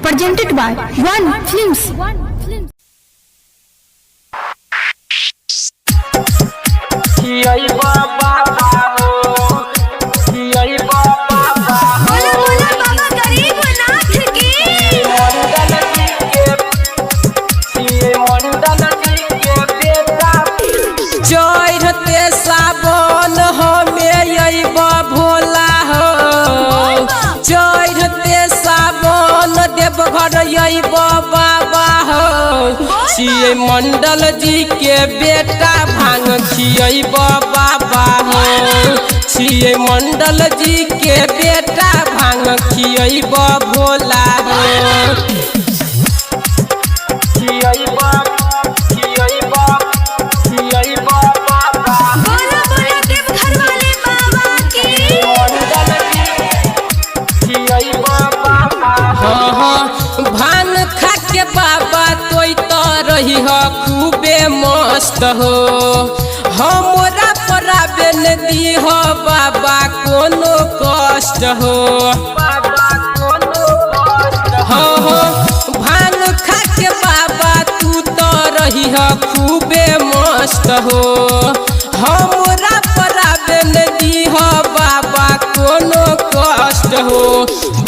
presented by One Films. चढ़ते सावन हमें भोला हो, चढ़ते सावन देवघर बाबा हो। छिए मंडल जी के बेटा भांग खिए बाबा हो, छिए मंडल जी के बेटा भांग खिए भोला हो। भान खा के बाबा तोई तो रही हो खूबे मस्त हो, हमरा पराबे न दी हो बाबा कोनो कष्ट हो। भान खा के बाबा तू तो रही हो खूबे मस्त हो, हमरा पराबे न दी हो बाबा कोनो कष्ट हो।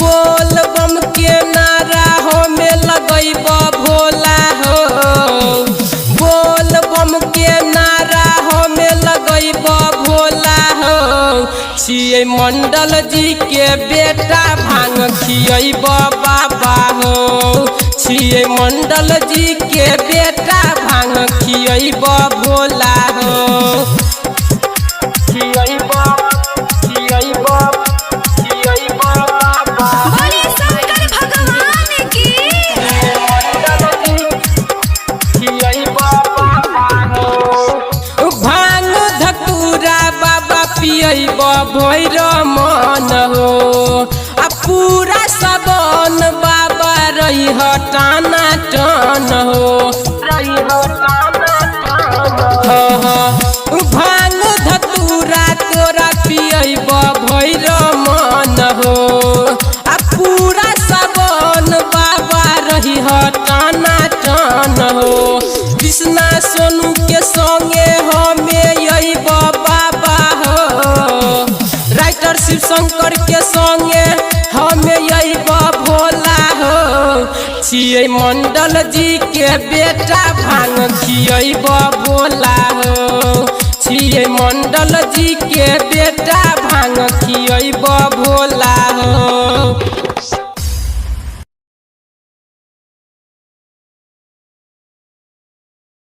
बोल बम के नारा हमें लगैब भोला हो, बोल बम के नारा हमें लगैब भोला हो। छिए मंडल जी के बेटा भांग खिए बाबा हो, छिए मंडल जी के बेटा भांग खिए भोला हो। भैर मन हो आ पूरा सबन बाबा रही टाना टन हो। भांग धतूरा तोरा पियब भैर मन हो आ पूरा सबन बाबा रही टाना टन हो। कृष्णा सोनू के संगे हमें यही बाबा हो, राइटर शिव शंकर के संगे हमें यही भोला हो। छिए मंडल जी के बेटा भांग खिए भोला हो, छिए मंडल जी के बेटा भांग खिए भोला।